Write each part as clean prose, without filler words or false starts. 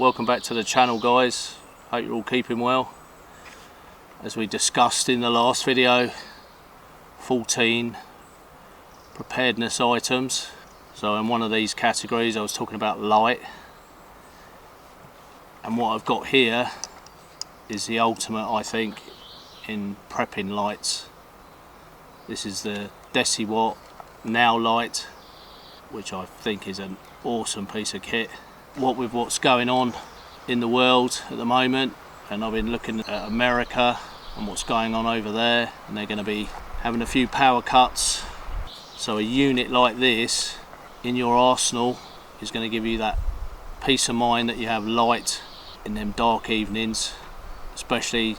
Welcome back to the channel, guys. Hope you're all keeping well. As we discussed in the last video, 14 preparedness items. So in one of these categories I was talking about light, and what I've got here is the ultimate, I think, in prepping lights. This is the deciwatt NowLight, which I think is an awesome piece of kit. What with what's going on in the world at the moment, and I've been looking at America and what's going on over there, and they're going to be having a few power cuts. So a unit like this in your arsenal is going to give you that peace of mind that you have light in them dark evenings, especially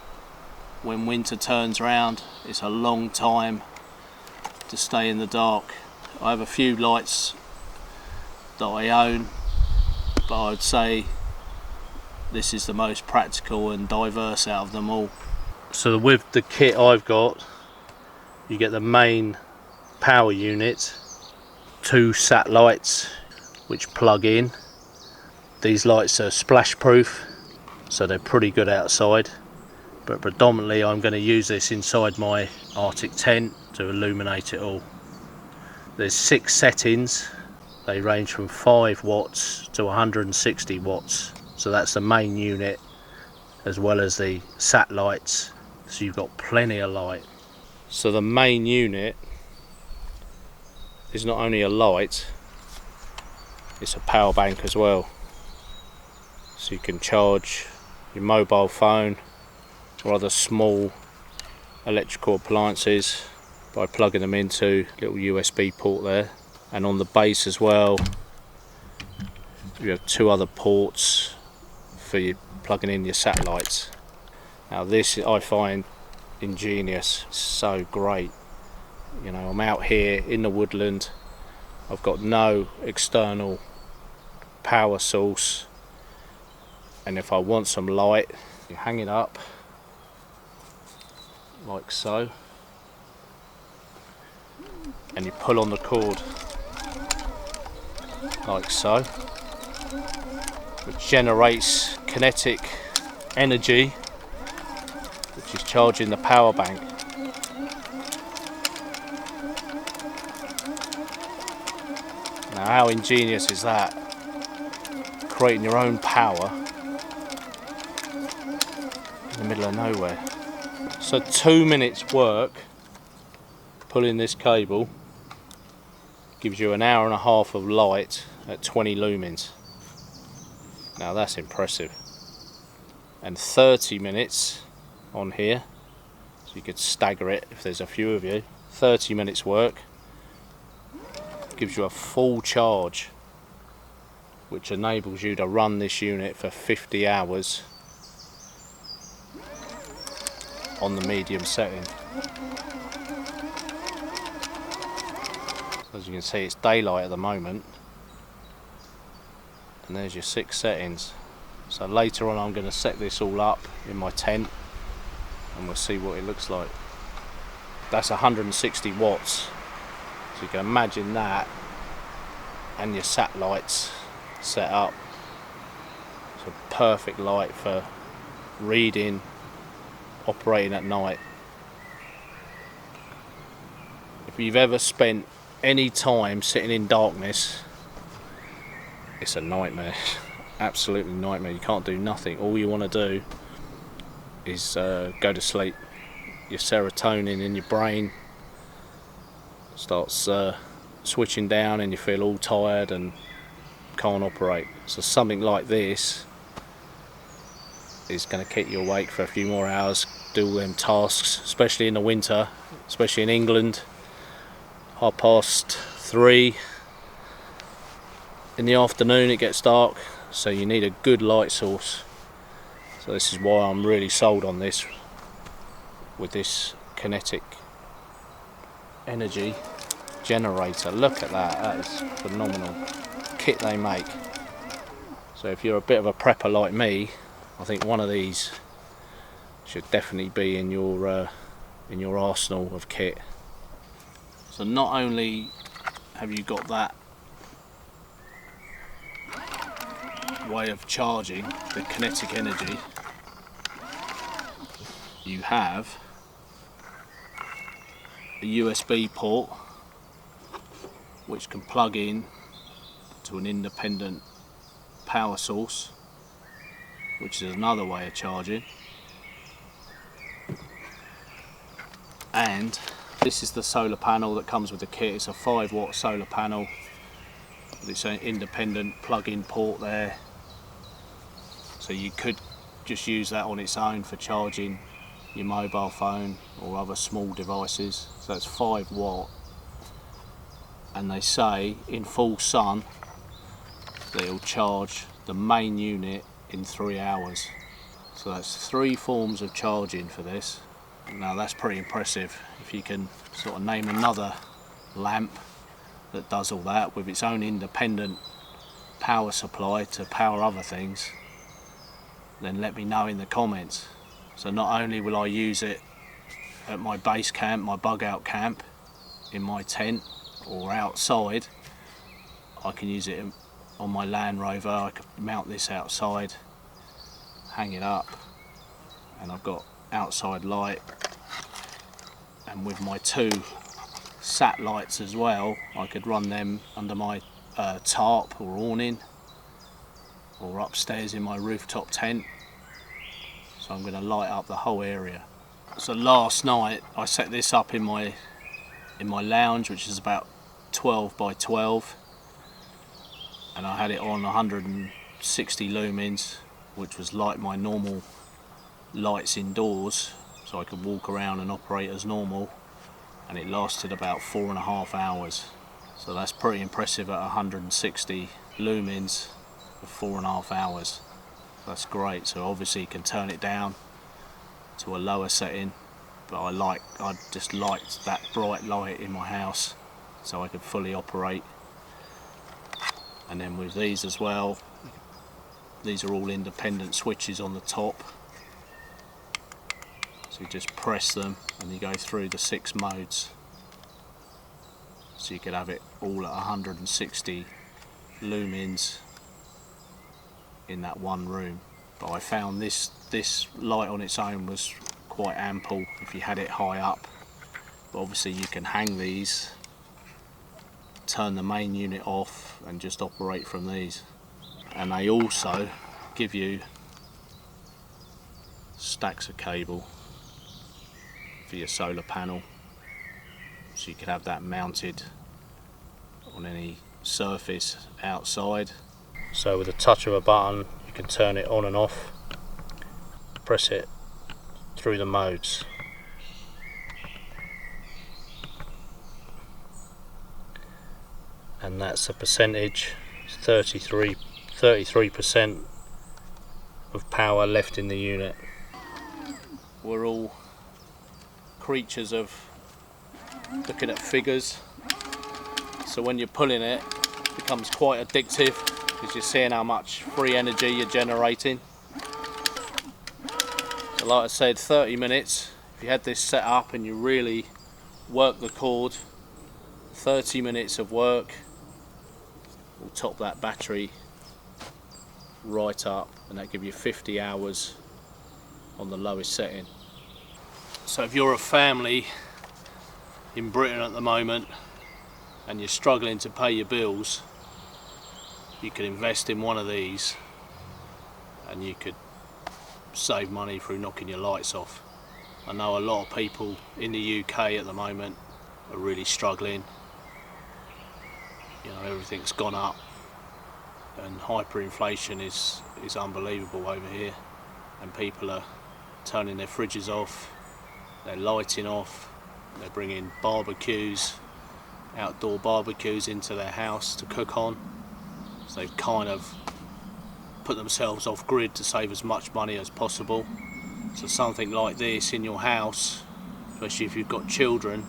when winter turns around. It's a long time to stay in the dark. I have a few lights that I own, but I would say this is the most practical and diverse out of them all. So with the kit I've got, you get the main power unit, 2 sat lights which plug in. These lights are splash proof, so they're pretty good outside, but predominantly I'm going to use this inside my Arctic tent to illuminate it all. There's 6 settings. They range from 5 watts to 160 watts. So that's the main unit, as well as the sat lights. So you've got plenty of light. So the main unit is not only a light, it's a power bank as well. So you can charge your mobile phone or other small electrical appliances by plugging them into a little USB port there. And on the base as well, you have 2 other ports for you plugging in your satellites. Now this I find ingenious, so great. You know, I'm out here in the woodland, I've got no external power source, and if I want some light, you hang it up like so, and you pull on the cord like so, which generates kinetic energy, which is charging the power bank. Now how ingenious is that? Creating your own power in the middle of nowhere. So 2 minutes work pulling this cable gives you an hour and a half of light at 20 lumens. Now that's impressive. And 30 minutes on here, so you could stagger it if there's a few of you. 30 minutes work gives you a full charge, which enables you to run this unit for 50 hours on the medium setting. As you can see, it's daylight at the moment, and there's your 6 settings. So later on I'm going to set this all up in my tent and we'll see what it looks like. That's 160 watts, so you can imagine that and your satellites set up. It's a perfect light for reading, operating at night. If you've ever spent any time sitting in darkness, it's a nightmare. Absolutely nightmare. You can't do nothing. All you want to do is go to sleep. Your serotonin in your brain starts switching down and you feel all tired and can't operate. So something like this is going to keep you awake for a few more hours, do all them tasks, especially in the winter, especially in England. 3:30 in the afternoon it gets dark, so you need a good light source. So this is why I'm really sold on this, with this kinetic energy generator. Look at that, that is phenomenal kit they make. So if you're a bit of a prepper like me, I think one of these should definitely be in your arsenal of kit. So not only have you got that way of charging the kinetic energy, you have a USB port which can plug in to an independent power source, which is another way of charging. And this is the solar panel that comes with the kit. It's a 5-watt solar panel with its own independent plug-in port there, so you could just use that on its own for charging your mobile phone or other small devices. So it's 5 watt, and they say in full sun that it'll charge the main unit in 3 hours. So that's 3 forms of charging for this. Now that's pretty impressive. If you can sort of name another lamp that does all that with its own independent power supply to power other things, then let me know in the comments. So not only will I use it at my base camp, my bug out camp, in my tent or outside, I can use it on my Land Rover. I could mount this outside, hang it up, and I've got outside light. And with my 2 sat lights as well, I could run them under my tarp or awning, or upstairs in my rooftop tent. So I'm going to light up the whole area. So last night I set this up in my lounge, which is about 12 by 12, and I had it on 160 lumens, which was like my normal lights indoors, so I could walk around and operate as normal, and it lasted about 4.5 hours. So that's pretty impressive at 160 lumens for 4.5 hours. That's great. So obviously you can turn it down to a lower setting, but I just liked that bright light in my house so I could fully operate. And then with these as well, these are all independent switches on the top, so you just press them and you go through the 6 modes, so you could have it all at 160 lumens in that one room. But I found this light on its own was quite ample if you had it high up, but obviously you can hang these, turn the main unit off and just operate from these. And they also give you stacks of cable for your solar panel, so you could have that mounted on any surface outside. So with a touch of a button you can turn it on and off, press it through the modes. And that's a percentage, 33% of power left in the unit. We're all creatures of looking at figures, so when you're pulling it, it becomes quite addictive because you're seeing how much free energy you're generating. So like I said, 30 minutes, if you had this set up and you really work the cord, 30 minutes of work will top that battery right up, and that give you 50 hours on the lowest setting. So if you're a family in Britain at the moment and you're struggling to pay your bills, you could invest in one of these and you could save money through knocking your lights off. I know a lot of people in the UK at the moment are really struggling. You know, everything's gone up and hyperinflation is unbelievable over here, and people are turning their fridges off, they're lighting off, they're bringing barbecues, outdoor barbecues into their house to cook on. So they've kind of put themselves off grid to save as much money as possible. So something like this in your house, especially if you've got children,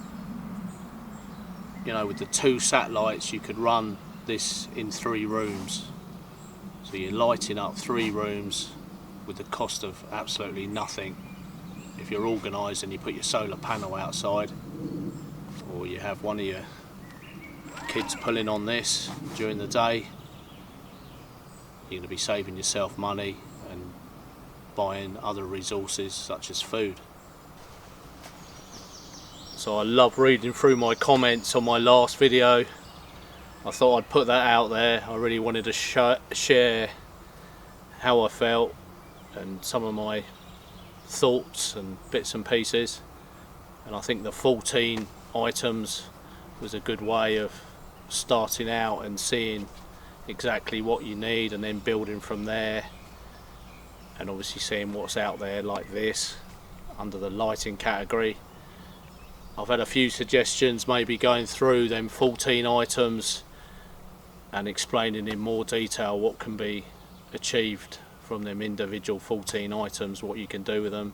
you know, with the 2 satellites you could run this in 3 rooms. So you're lighting up 3 rooms with the cost of absolutely nothing. If you're organised and you put your solar panel outside, or you have one of your kids pulling on this during the day, you're going to be saving yourself money and buying other resources such as food. So I love reading through my comments on my last video. I thought I'd put that out there. I really wanted to share how I felt and some of my thoughts and bits and pieces, and I think the 14 items was a good way of starting out and seeing exactly what you need and then building from there, and obviously seeing what's out there like this under the lighting category. I've had a few suggestions, maybe going through them 14 items and explaining in more detail what can be achieved from them individual 14 items, what you can do with them.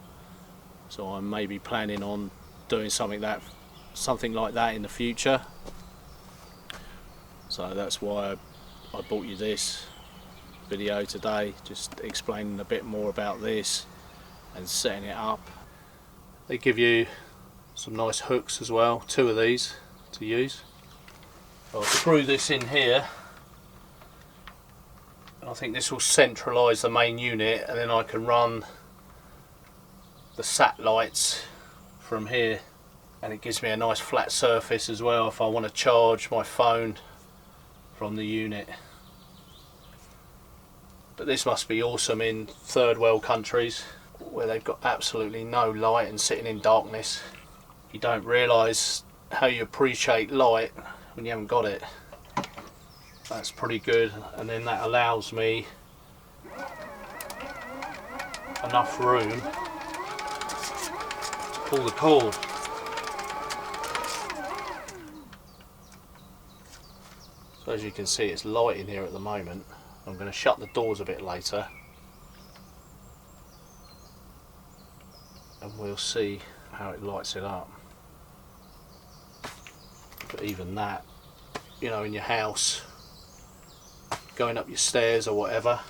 So I'm maybe planning on doing something like that in the future. So that's why I brought you this video today, just explaining a bit more about this and setting it up. They give you some nice hooks as well, 2 of these to use. I'll screw this in here. I think this will centralise the main unit, and then I can run the satellites from here, and it gives me a nice flat surface as well if I want to charge my phone from the unit. But this must be awesome in third world countries where they've got absolutely no light and sitting in darkness. You don't realise how you appreciate light when you haven't got it. That's pretty good, and then that allows me enough room to pull the cord. So as you can see, it's light in here at the moment. I'm going to shut the doors a bit later and we'll see how it lights it up. But even that, you know, in your house, going up your stairs or whatever,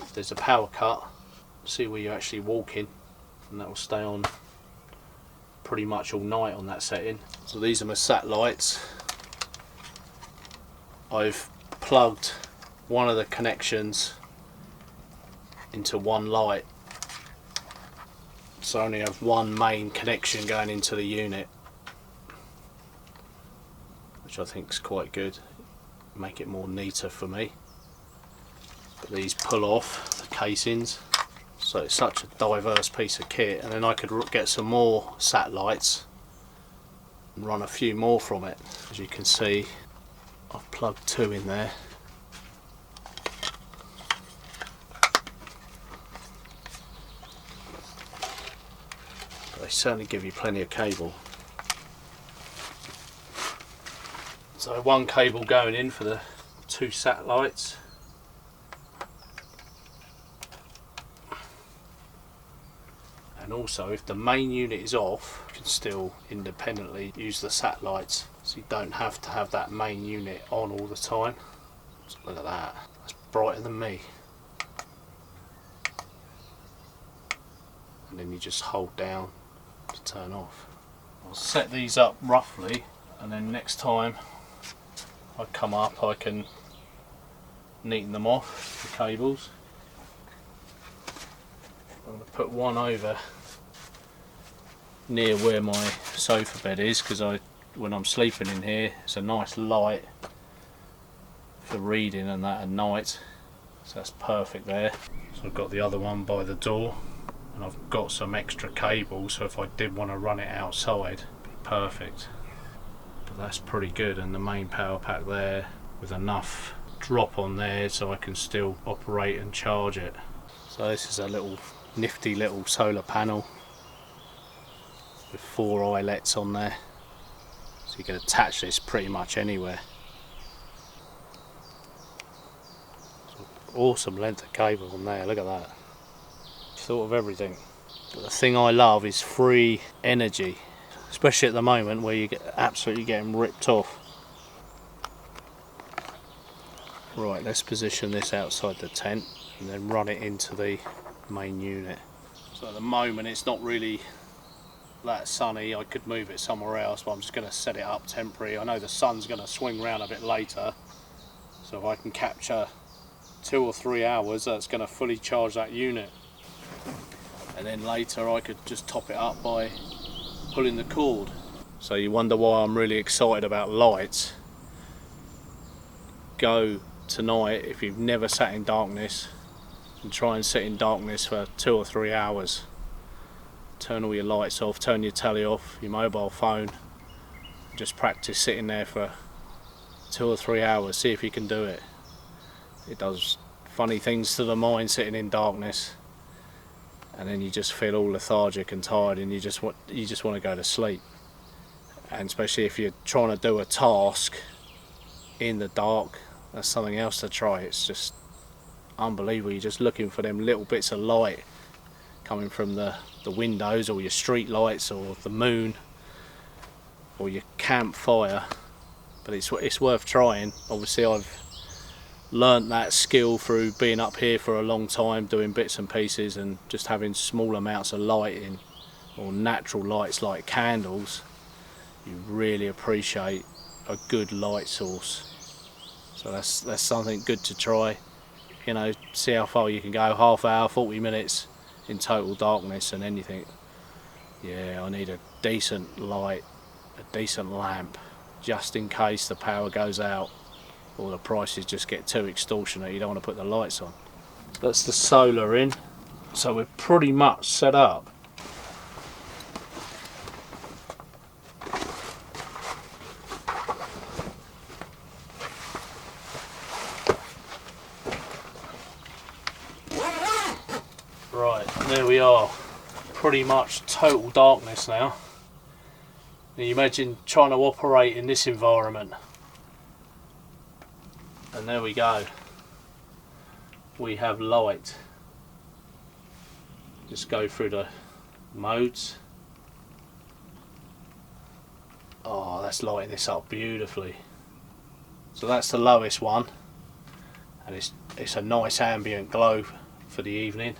if there's a power cut, see where you're actually walking, and that will stay on pretty much all night on that setting. So these are my satellites. I've plugged one of the connections into one light, so I only have one main connection going into the unit, which I think is quite good, make it more neater for me. But these pull off the casings, so it's such a diverse piece of kit, and then I could get some more satellites and run a few more from it. As you can see, I've plugged 2 in there. But they certainly give you plenty of cable. So one cable going in for the 2 satellites. And also, if the main unit is off, you can still independently use the satellites, so you don't have to have that main unit on all the time. So look at that, that's brighter than me. And then you just hold down to turn off. I'll set these up roughly, and then next time I come up I can neaten them off, the cables. I'm going to put one over near where my sofa bed is, because when I'm sleeping in here it's a nice light for reading and that at night, so that's perfect there. So I've got the other one by the door, and I've got some extra cable, so if I did want to run it outside, it'd be perfect. But that's pretty good, and the main power pack there with enough drop on there so I can still operate and charge it. So this is a little nifty little solar panel with 4 eyelets on there, so you can attach this pretty much anywhere. So awesome length of cable on there, look at that. Thought of everything. But the thing I love is free energy, especially at the moment where you get absolutely getting ripped off. Right, let's position this outside the tent and then run it into the main unit. So at the moment it's not really that sunny, I could move it somewhere else, but I'm just going to set it up temporary. I know the sun's going to swing round a bit later, so if I can capture 2 or 3 hours, that's going to fully charge that unit. And then later I could just top it up by pulling the cord. So you wonder why I'm really excited about lights. Go tonight, if you've never sat in darkness, and try and sit in darkness for 2 or 3 hours. Turn all your lights off, turn your telly off, your mobile phone. Just practice sitting there for 2 or 3 hours, see if you can do it. It does funny things to the mind sitting in darkness, and then you just feel all lethargic and tired, and you just want to go to sleep. And especially if you're trying to do a task in the dark, that's something else to try. It's just unbelievable. You're just looking for them little bits of light coming from the windows, or your street lights, or the moon, or your campfire. But it's worth trying. Obviously I've learnt that skill through being up here for a long time, doing bits and pieces, and just having small amounts of lighting, or natural lights like candles. You really appreciate a good light source. So that's something good to try. You know, see how far you can go. Half hour, 40 minutes in total darkness, and then you think, yeah, I need a decent light, a decent lamp, just in case the power goes out or the prices just get too extortionate. You don't want to put the lights on. That's the solar in, so we're pretty much set up. Right, there we are. Pretty much total darkness now. Now you imagine trying to operate in this environment. And there we go. We have light. Just go through the modes. Oh, that's lighting this up beautifully. So that's the lowest one, and it's a nice ambient glow for the evening.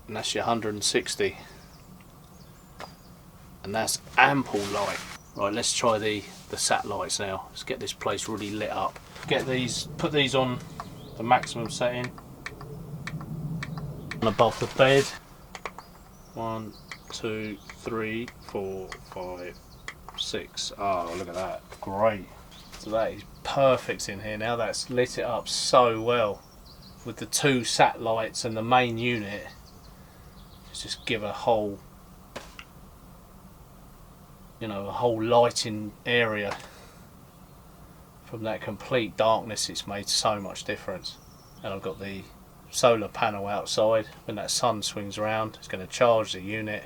And that's your 160, and that's ample light. Right, let's try the satellites now. Let's get this place really lit up. Put these on the maximum setting, and above the bed. 1, 2, 3, 4, 5, 6. Oh, look at that, great. So that is perfect in here now. That's lit it up so well with the 2 satellites and the main unit. Just give a whole, a whole lighting area. From that complete darkness, it's made so much difference. And I've got the solar panel outside. When that sun swings around, it's going to charge the unit.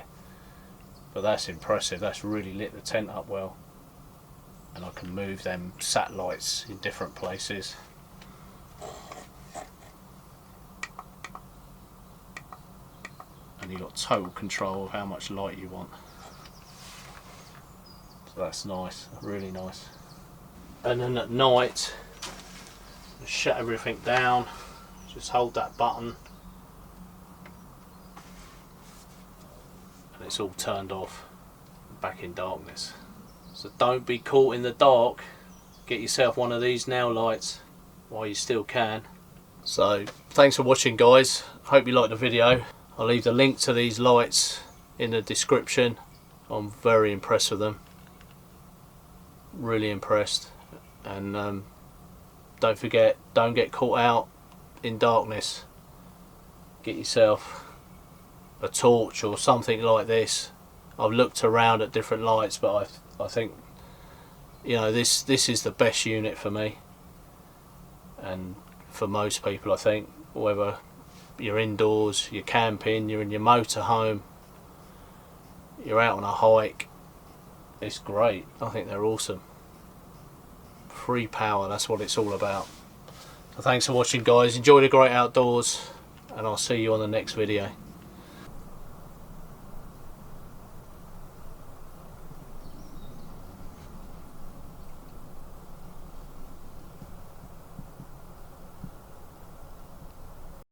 But that's impressive. That's really lit the tent up well. And I can move them satellites in different places. And you've got total control of how much light you want. So that's nice, really nice. And then at night, shut everything down, just hold that button, and it's all turned off, back in darkness. So don't be caught in the dark. Get yourself one of these NowLights while you still can. So thanks for watching, guys. Hope you liked the video. I'll leave the link to these lights in the description. I'm very impressed with them. Really impressed. And don't forget, don't get caught out in darkness. Get yourself a torch or something like this. I've looked around at different lights, but I think, this is the best unit for me, and for most people, I think. Whether you're indoors, you're camping, you're in your motorhome, you're out on a hike, it's great. I think they're awesome. Free power, that's what it's all about. So thanks for watching, guys. Enjoy the great outdoors, and I'll see you on the next video.